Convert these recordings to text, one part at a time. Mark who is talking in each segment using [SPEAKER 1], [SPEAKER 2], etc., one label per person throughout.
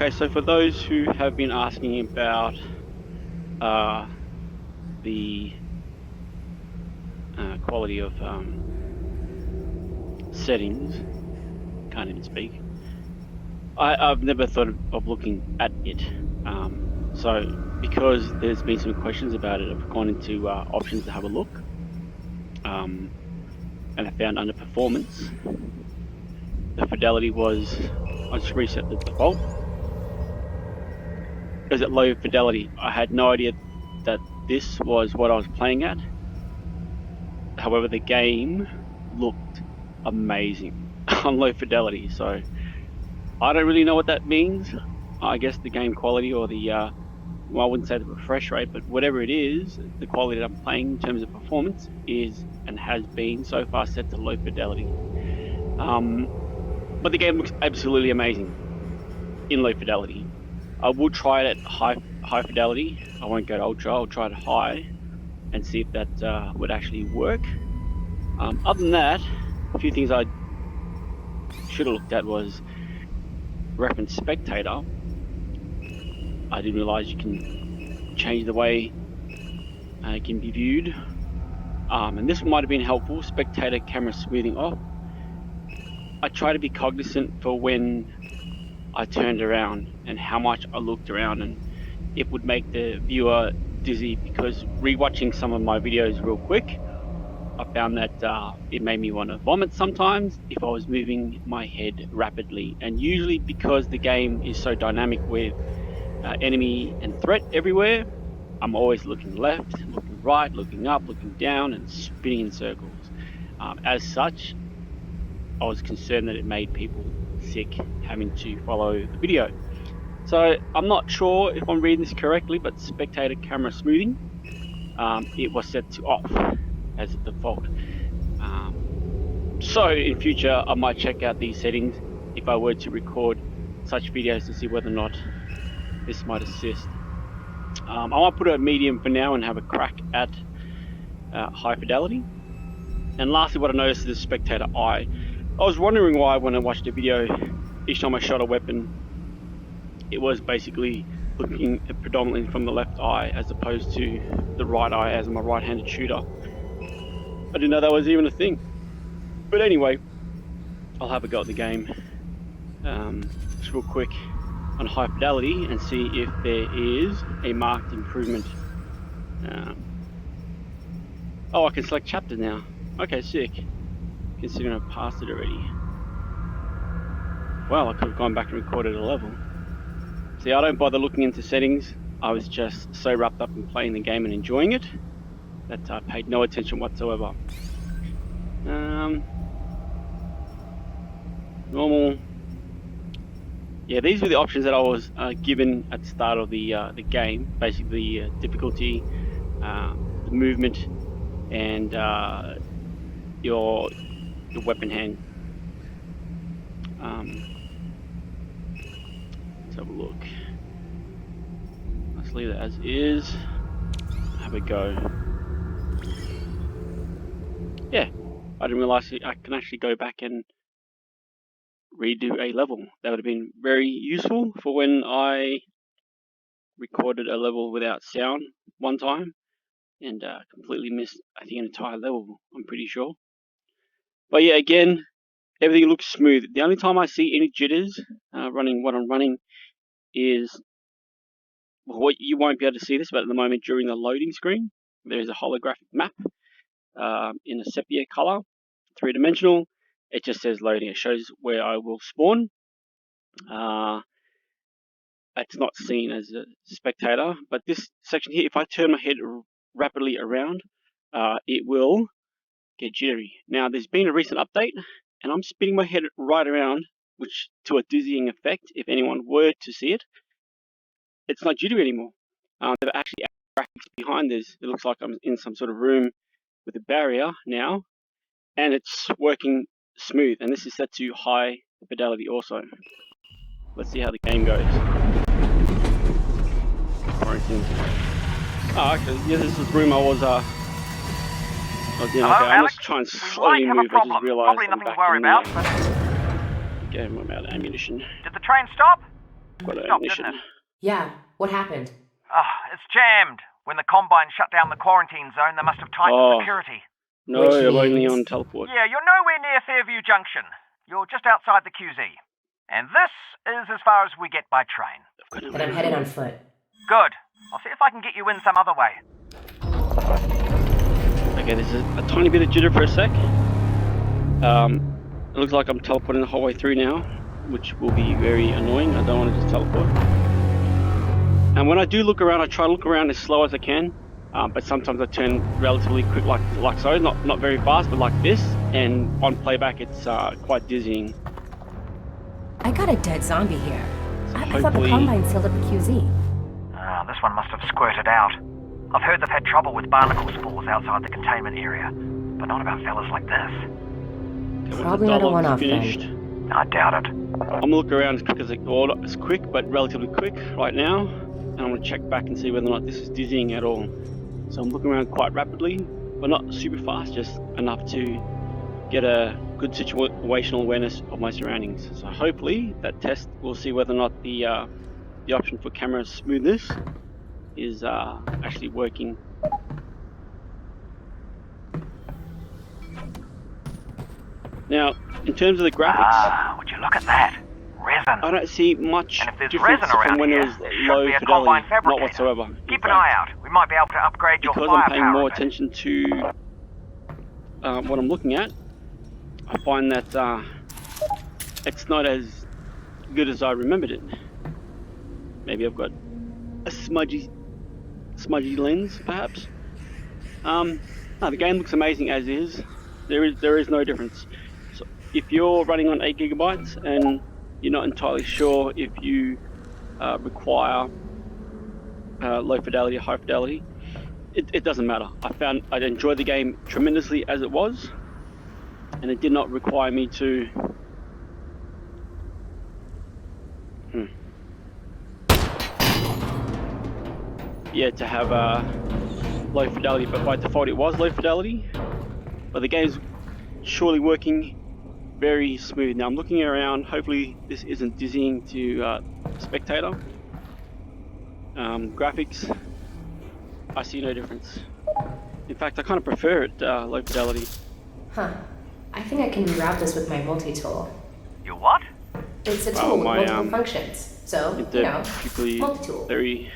[SPEAKER 1] Okay, so for those who have been asking about the quality of settings, can't even speak. I've never thought of looking at it. So because there's been some questions about it, I've gone into options to have a look. And I found under performance, the fidelity was, I just reset the default. It was at low fidelity. I had no idea that this was what I was playing at. However, the game looked amazing on low fidelity. So I don't really know what that means. I guess the game quality or the, well, I wouldn't say the refresh rate, but whatever it is, the quality that I'm playing in terms of performance is and has been so far set to low fidelity. But the game looks absolutely amazing in low fidelity. I will try it at high fidelity. I won't go to ultra. I'll try it at high and see if that would actually work. Other than that, a few things I should have looked at was reference Spectator. I didn't realize you can change the way it can be viewed. And this might have been helpful, Spectator camera smoothing off. I try to be cognizant for when I turned around and how much I looked around, and it would make the viewer dizzy, because rewatching some of my videos real quick, I found that it made me want to vomit sometimes if I was moving my head rapidly. And usually because the game is so dynamic with enemy and threat everywhere, I'm always looking left, looking right, looking up, looking down, and spinning in circles. As such, I was concerned that it made people sick having to follow the video. So I'm not sure if I'm reading this correctly, but Spectator camera smoothing, it was set to off as a default. So in future, I might check out these settings if I were to record such videos to see whether or not this might assist. I might put it at medium for now and have a crack at high fidelity. And lastly, what I noticed is the spectator eye. I was wondering why when I watched a video, each time I shot a weapon, it was basically looking predominantly from the left eye as opposed to the right eye as I'm a right-handed shooter. I didn't know that was even a thing. But anyway, I'll have a go at the game just real quick on high fidelity and see if there is a marked improvement. Oh, I can select chapters now. Okay, sick. Considering I've passed it already. Well, I could have gone back and recorded a level. See, I don't bother looking into settings. I was just so wrapped up in playing the game and enjoying it that I paid no attention whatsoever. Normal. Yeah, these were the options that I was given at the start of the game. Basically, the difficulty, the movement, and your weapon hand. Let's have a look. Let's leave it as is. Have a go. Yeah, I didn't realize I can actually go back and redo a level. That would have been very useful for when I recorded a level without sound one time and completely missed, I think, an entire level, I'm pretty sure. But yeah, again, everything looks smooth. The only time I see any jitters running what I'm running is, well, you won't be able to see this, but at the moment during the loading screen, there is a holographic map in a sepia color, 3-dimensional. It just says loading. It shows where I will spawn. It's not seen as a spectator, but this section here, if I turn my head rapidly around, it will get jittery. Now, there's been a recent update, and I'm spinning my head right around, which to a dizzying effect, if anyone were to see it. It's not jittery anymore. They've actually added graphics behind this. It looks like I'm in some sort of room with a barrier now, and it's working smooth, and this is set to high fidelity also. Let's see how the game goes. Oh, actually, yeah, this is the room I was in.
[SPEAKER 2] Hello,
[SPEAKER 1] okay, I
[SPEAKER 2] Alyx.
[SPEAKER 1] must try and
[SPEAKER 2] We
[SPEAKER 1] slowly
[SPEAKER 2] might have
[SPEAKER 1] move.
[SPEAKER 2] a problem.
[SPEAKER 1] I just realised
[SPEAKER 2] Probably
[SPEAKER 1] I'm
[SPEAKER 2] nothing
[SPEAKER 1] back
[SPEAKER 2] to worry
[SPEAKER 1] in
[SPEAKER 2] about, but...
[SPEAKER 1] Game, I'm out of ammunition.
[SPEAKER 2] Did the train stop?
[SPEAKER 1] Got an
[SPEAKER 3] Stopped,
[SPEAKER 1] ignition.
[SPEAKER 3] didn't it?
[SPEAKER 4] Yeah, what happened?
[SPEAKER 3] It's jammed. When the Combine shut down the quarantine zone, they must have tightened security.
[SPEAKER 1] No,
[SPEAKER 4] Which
[SPEAKER 1] I'm only
[SPEAKER 4] means-
[SPEAKER 1] on teleport.
[SPEAKER 3] Yeah, you're nowhere near Fairview Junction. You're just outside the QZ. And this is as far as we get by train.
[SPEAKER 4] Then I'm headed on foot.
[SPEAKER 3] Good. I'll see if I can get you in some other way.
[SPEAKER 1] Okay, there's a tiny bit of jitter for a sec. It looks like I'm teleporting the whole way through now, which will be very annoying. I don't want to just teleport. And when I do look around, I try to look around as slow as I can. But sometimes I turn relatively quick, like so, not very fast, but like this. And on playback, it's quite dizzying.
[SPEAKER 4] I got a dead zombie here. I thought the
[SPEAKER 1] Hopefully-
[SPEAKER 4] Combine sealed up the QZ.
[SPEAKER 3] This one must have squirted out. I've heard they've had trouble with barnacle spores outside the containment area, but not about fellas like this.
[SPEAKER 1] Okay,
[SPEAKER 4] Probably
[SPEAKER 1] once
[SPEAKER 4] not
[SPEAKER 1] the
[SPEAKER 4] a one-off
[SPEAKER 1] dialogue's
[SPEAKER 4] then.
[SPEAKER 3] I doubt it.
[SPEAKER 1] I'm gonna look around as quick as it's quick, but relatively quick right now. And I'm gonna check back and see whether or not this is dizzying at all. So I'm looking around quite rapidly, but not super fast, just enough to get a good situational awareness of my surroundings. So hopefully that test will see whether or not the option for camera smoothness is actually working. Now, in terms of the graphics,
[SPEAKER 3] Would you look at that? Resin.
[SPEAKER 1] I don't see much
[SPEAKER 3] And if there's
[SPEAKER 1] difference
[SPEAKER 3] resin around
[SPEAKER 1] from when it
[SPEAKER 3] here,
[SPEAKER 1] was
[SPEAKER 3] there should
[SPEAKER 1] low
[SPEAKER 3] be a
[SPEAKER 1] fidelity,
[SPEAKER 3] Combine
[SPEAKER 1] not
[SPEAKER 3] fabricator.
[SPEAKER 1] whatsoever. In
[SPEAKER 3] Keep an
[SPEAKER 1] fact,
[SPEAKER 3] eye out. We might be able to upgrade your
[SPEAKER 1] because
[SPEAKER 3] firepower.
[SPEAKER 1] I'm paying more
[SPEAKER 3] a bit.
[SPEAKER 1] attention to what I'm looking at, I find that it's not as good as I remembered it. Maybe I've got a smudgy lens, perhaps. No, the game looks amazing as is. There is no difference. So if you're running on 8 gigabytes and you're not entirely sure if you require low fidelity or high fidelity, it doesn't matter. I enjoyed the game tremendously as it was, and it did not require me to to have low fidelity, but by default it was low fidelity. But the game's surely working very smooth. Now I'm looking around, hopefully this isn't dizzying to Spectator. Graphics, I see no difference. In fact, I kind of prefer it low fidelity.
[SPEAKER 4] Huh. I think I can reroute this with my multi-tool.
[SPEAKER 3] You what?
[SPEAKER 4] It's a tool with
[SPEAKER 1] my,
[SPEAKER 4] multiple functions. So,
[SPEAKER 1] If
[SPEAKER 4] you
[SPEAKER 1] the
[SPEAKER 4] know,
[SPEAKER 1] particularly
[SPEAKER 4] multi-tool.
[SPEAKER 1] very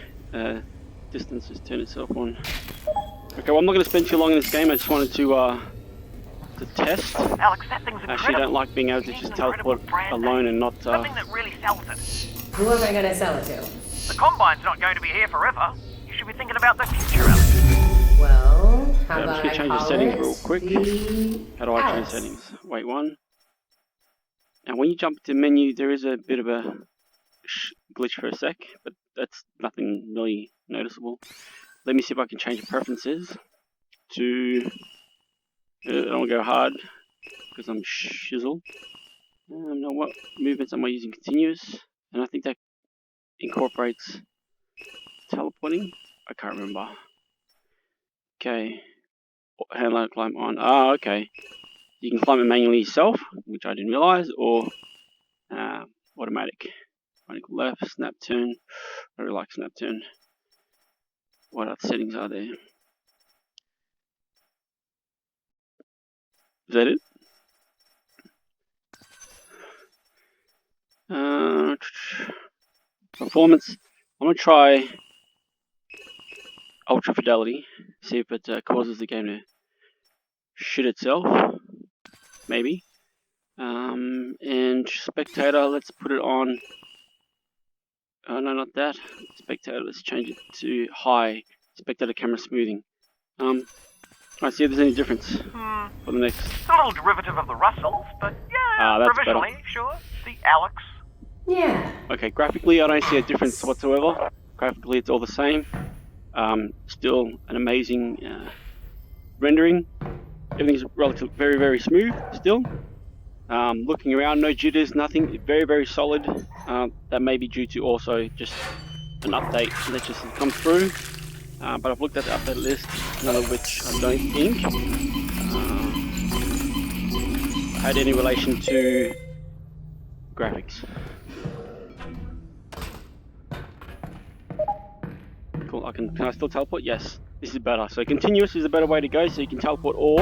[SPEAKER 1] distance has turned itself on. Okay, well I'm not going to spend too long in this game. I just wanted to test.
[SPEAKER 3] Alyx, that thing's
[SPEAKER 1] I actually
[SPEAKER 3] incredible.
[SPEAKER 1] don't like being able to
[SPEAKER 3] You need
[SPEAKER 1] just
[SPEAKER 3] an
[SPEAKER 1] teleport
[SPEAKER 3] incredible brand
[SPEAKER 1] alone
[SPEAKER 3] name.
[SPEAKER 1] and not.
[SPEAKER 3] Something that really sells it.
[SPEAKER 4] Who am I gonna sell it to?
[SPEAKER 3] The Combine's not going to be here forever. You should be thinking about the future, Alyx.
[SPEAKER 4] Well, how
[SPEAKER 1] I'm
[SPEAKER 4] about
[SPEAKER 1] just
[SPEAKER 4] I
[SPEAKER 1] gonna change the
[SPEAKER 4] call
[SPEAKER 1] settings
[SPEAKER 4] it
[SPEAKER 1] real quick.
[SPEAKER 4] the
[SPEAKER 1] How do I change
[SPEAKER 4] Alyx?
[SPEAKER 1] settings? Wait, one. And when you jump to menu, there is a bit of a glitch for a sec, but that's nothing really noticeable. Let me see if I can change preferences to. I don't want to go hard because I'm shizzle. No, what movements am I using? Continuous, and I think that incorporates teleporting. I can't remember. Okay, handler climb on. Okay. You can climb it manually yourself, which I didn't realize, or automatic. Vertical left, snap turn. I really like snap turn. What other settings are there? Is that it? Performance. I'm gonna try ultra fidelity. See if it causes the game to shit itself. Maybe. And Spectator. Let's put it on. Oh no, not that. Spectator. Let's change it to high. Spectator camera smoothing. I see if there's any difference for the next.
[SPEAKER 3] It's a little derivative of the Russells, but yeah,
[SPEAKER 1] That's
[SPEAKER 3] provisionally,
[SPEAKER 1] better.
[SPEAKER 3] sure. The Alyx.
[SPEAKER 4] Yeah.
[SPEAKER 1] Okay, graphically I don't see a difference whatsoever. Graphically it's all the same. Still an amazing rendering. Everything's relatively very, very smooth still. Looking around, no jitters, nothing. Very, very solid. That may be due to also just an update that just come through. But I've looked at the update list, none of which I don't think had any relation to graphics. Cool. Can I still teleport? Yes. This is better. So continuous is a better way to go. So you can teleport, or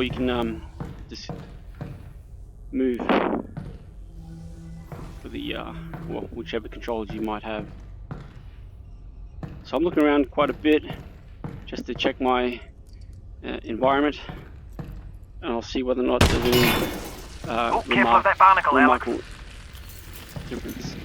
[SPEAKER 1] you can just move with the well, whichever controls you might have. So I'm looking around quite a bit just to check my environment, and I'll see whether or not there's any
[SPEAKER 3] careful of that barnacle, Alyx.
[SPEAKER 1] remarkable difference.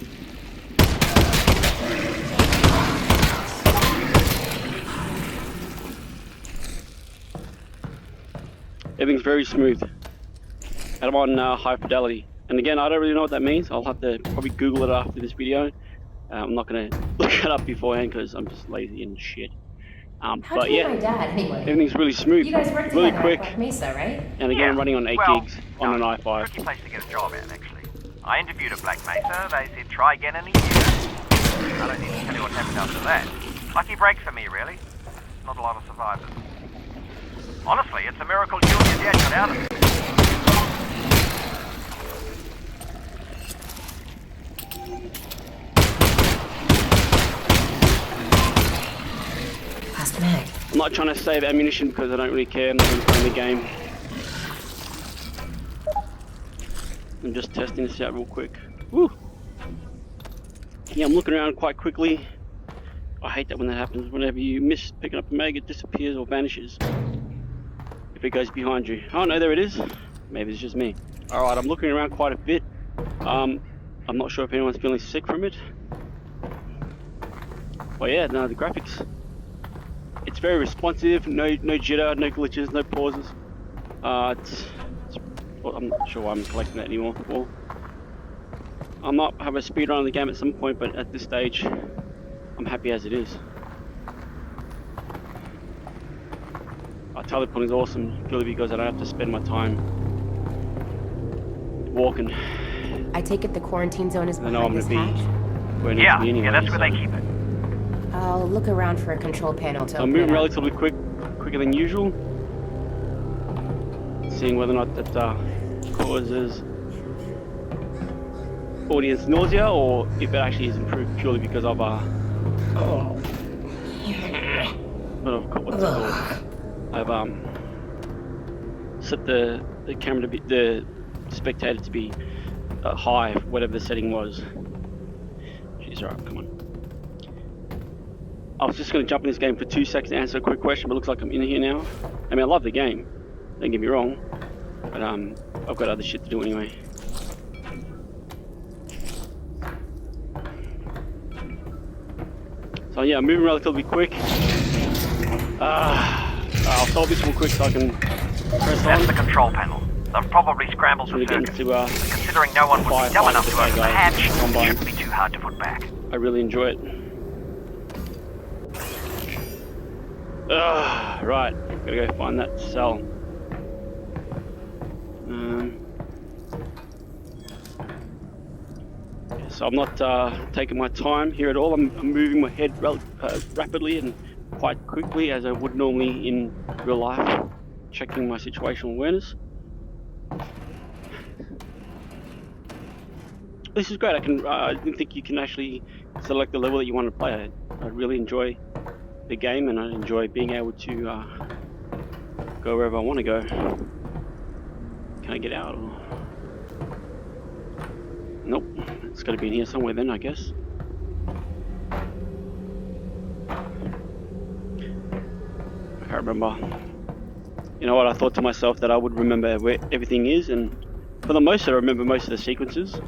[SPEAKER 1] Everything's very smooth, and I'm on high fidelity. And again, I don't really know what that means. I'll have to probably Google it after this video. I'm not going to look it up beforehand because I'm just lazy and shit.
[SPEAKER 4] How'd
[SPEAKER 1] But
[SPEAKER 4] you
[SPEAKER 1] yeah,
[SPEAKER 4] meet my dad anyway?
[SPEAKER 1] everything's really smooth,
[SPEAKER 4] You guys worked
[SPEAKER 1] really
[SPEAKER 4] together at
[SPEAKER 1] quick,
[SPEAKER 4] Black Mesa, right?
[SPEAKER 1] and again,
[SPEAKER 3] Yeah,
[SPEAKER 1] running on 8
[SPEAKER 3] well,
[SPEAKER 1] gigs on an i5.
[SPEAKER 3] Tricky place to get a job at, actually. I interviewed at Black Mesa. They said try again in a year. I don't need to tell you what happened after that. Lucky break for me, really. Not a lot of survivors. Honestly, it's a miracle you and your dad got out of it.
[SPEAKER 4] Last mag.
[SPEAKER 1] I'm not trying to save ammunition because I don't really care. I'm not going to play the game. I'm just testing this out real quick. Woo! Yeah, I'm looking around quite quickly. I hate that when that happens. Whenever you miss picking up a mag, it disappears or vanishes. If it goes behind you. Oh no, there it is. Maybe it's just me. Alright, I'm looking around quite a bit. I'm not sure if anyone's feeling sick from it. But yeah, no, the graphics. It's very responsive, no jitter, no glitches, no pauses. Well, I'm not sure why I'm collecting that anymore. Well, I might have a speedrun of the game at some point, but at this stage, I'm happy as it is. Teleporting is awesome, purely because I don't have to spend my time walking.
[SPEAKER 4] I take it the quarantine zone is
[SPEAKER 1] I know I'm
[SPEAKER 4] behind
[SPEAKER 1] going
[SPEAKER 4] this
[SPEAKER 1] to be
[SPEAKER 4] hatch?
[SPEAKER 1] where I need to be anyway.
[SPEAKER 3] Yeah, that's where they keep it.
[SPEAKER 4] I'll look around for a control panel to
[SPEAKER 1] So I'm
[SPEAKER 4] open it
[SPEAKER 1] moving
[SPEAKER 4] up.
[SPEAKER 1] relatively quicker than usual. Seeing whether or not that causes audience nausea, or if it actually is improved purely because of what's it called? I've set the camera to be the spectator to be high, whatever the setting was. Jeez, alright, come on. I was just going to jump in this game for 2 seconds to answer a quick question, but it looks like I'm in here now. I mean, I love the game, don't get me wrong, but I've got other shit to do anyway. So yeah, I'm moving relatively quick. I'll solve this real quick so I can press
[SPEAKER 3] That's
[SPEAKER 1] on.
[SPEAKER 3] the control panel. They've probably scrambled
[SPEAKER 1] Really
[SPEAKER 3] the
[SPEAKER 1] get
[SPEAKER 3] circuit.
[SPEAKER 1] into
[SPEAKER 3] Considering no one would be dumb enough to open the hatch, it
[SPEAKER 1] combine.
[SPEAKER 3] shouldn't be too hard to put back.
[SPEAKER 1] I really enjoy it. Right, gotta go find that cell. So I'm not taking my time here at all. I'm moving my head rapidly and quite quickly as I would normally in real life, checking my situational awareness. This is great. I didn't think you can actually select the level that you want to play. I really enjoy the game, and I enjoy being able to go wherever I want to go. Can I get out? Or... Nope. It's got to be in here somewhere then, I guess. I can't remember. You know what? I thought to myself that I would remember where everything is, and for the most part, I remember most of the sequences.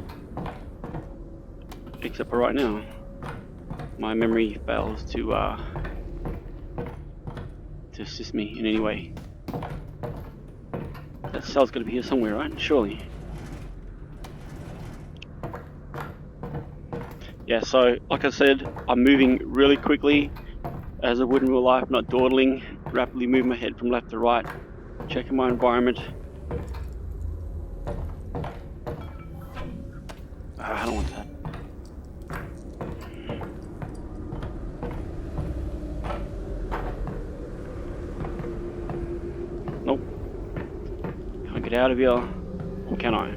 [SPEAKER 1] Except for right now, my memory fails to assist me in any way. That cell's got to be here somewhere, right? Surely. Yeah, so like I said, I'm moving really quickly as I would in real life, not dawdling, rapidly moving my head from left to right, checking my environment. I don't want that. Nope. Can I get out of here? Or can I?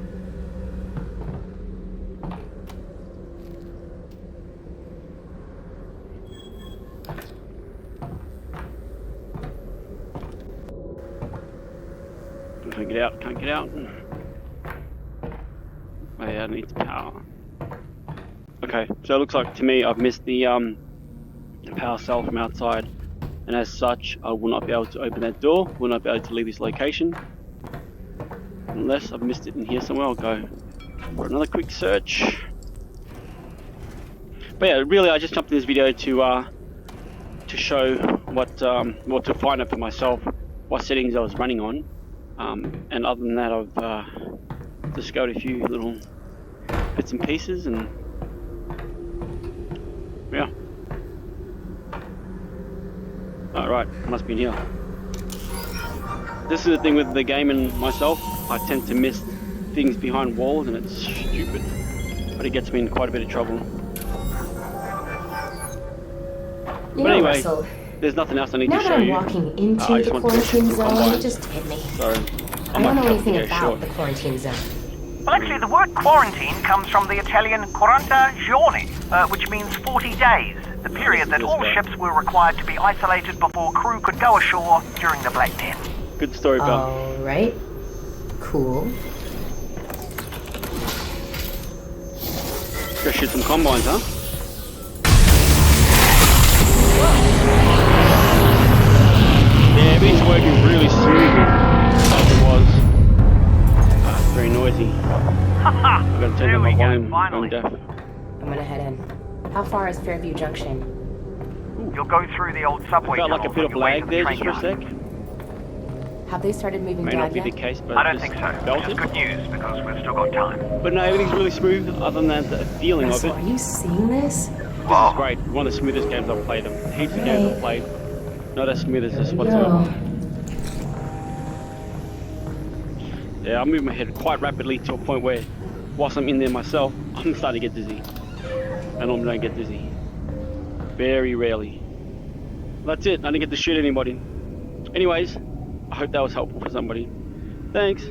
[SPEAKER 1] Can't get out, can't get out. Oh yeah, I need power. Okay, so it looks like to me I've missed the power cell from outside, and as such I will not be able to open that door, will not be able to leave this location. Unless I've missed it in here somewhere. I'll go for another quick search. But yeah, really I just jumped in this video to show what to find out for myself what settings I was running on. And other than that, I've discovered a few little bits and pieces, and yeah. Alright, must be in here. This is the thing with the game and myself, I tend to miss things behind walls, and it's stupid, but it gets me in quite a bit of trouble. But anyway,
[SPEAKER 4] Russell,
[SPEAKER 1] there's nothing else I need
[SPEAKER 4] now
[SPEAKER 1] to
[SPEAKER 4] that
[SPEAKER 1] show
[SPEAKER 4] I'm
[SPEAKER 1] you.
[SPEAKER 4] walking into
[SPEAKER 1] I just
[SPEAKER 4] the
[SPEAKER 1] want to
[SPEAKER 4] quarantine
[SPEAKER 1] check some
[SPEAKER 4] zone, it
[SPEAKER 1] combines.
[SPEAKER 4] just hit me.
[SPEAKER 1] So
[SPEAKER 4] I don't know anything
[SPEAKER 1] yeah,
[SPEAKER 4] about
[SPEAKER 1] short.
[SPEAKER 4] the quarantine zone.
[SPEAKER 3] Well, actually, the word quarantine comes from the Italian 40 giorni, which means 40 days, the period that all ships were required to be isolated before crew could go ashore during the Black Death.
[SPEAKER 1] Good story, pal.
[SPEAKER 4] Alright. Cool.
[SPEAKER 1] Go shoot some combines, huh? Yeah, everything's working really smoothly. As it was. Very noisy. I've got to turn
[SPEAKER 3] There
[SPEAKER 1] down my
[SPEAKER 3] we go,
[SPEAKER 1] volume.
[SPEAKER 3] finally.
[SPEAKER 1] Going deaf.
[SPEAKER 4] I'm gonna head in. How far is Fairview Junction?
[SPEAKER 3] You'll go through the old subway
[SPEAKER 1] Felt like a
[SPEAKER 3] tunnels
[SPEAKER 1] bit
[SPEAKER 3] on
[SPEAKER 1] of
[SPEAKER 3] your way
[SPEAKER 1] lag
[SPEAKER 3] to the
[SPEAKER 1] there
[SPEAKER 3] train
[SPEAKER 1] just for a
[SPEAKER 3] yard.
[SPEAKER 1] sec.
[SPEAKER 4] Have they started moving
[SPEAKER 1] May
[SPEAKER 4] down
[SPEAKER 1] not be
[SPEAKER 4] yet?
[SPEAKER 1] the case, but
[SPEAKER 3] I don't
[SPEAKER 1] just
[SPEAKER 3] think so,
[SPEAKER 1] felt
[SPEAKER 3] which is
[SPEAKER 1] it.
[SPEAKER 3] good news because we've still got time.
[SPEAKER 1] But no, everything's really smooth other than the feeling of
[SPEAKER 4] Russell,
[SPEAKER 1] it.
[SPEAKER 4] are you seeing this?
[SPEAKER 3] Whoa.
[SPEAKER 1] It's great. One of the smoothest games I've played. Heaps of games I've played. Not as smooth as this
[SPEAKER 4] There we
[SPEAKER 1] whatsoever.
[SPEAKER 4] go.
[SPEAKER 1] Yeah, I move my head quite rapidly to a point where, whilst I'm in there myself, I'm starting to get dizzy. I normally don't get dizzy. Very rarely. That's it. I didn't get to shoot anybody. Anyways, I hope that was helpful for somebody. Thanks.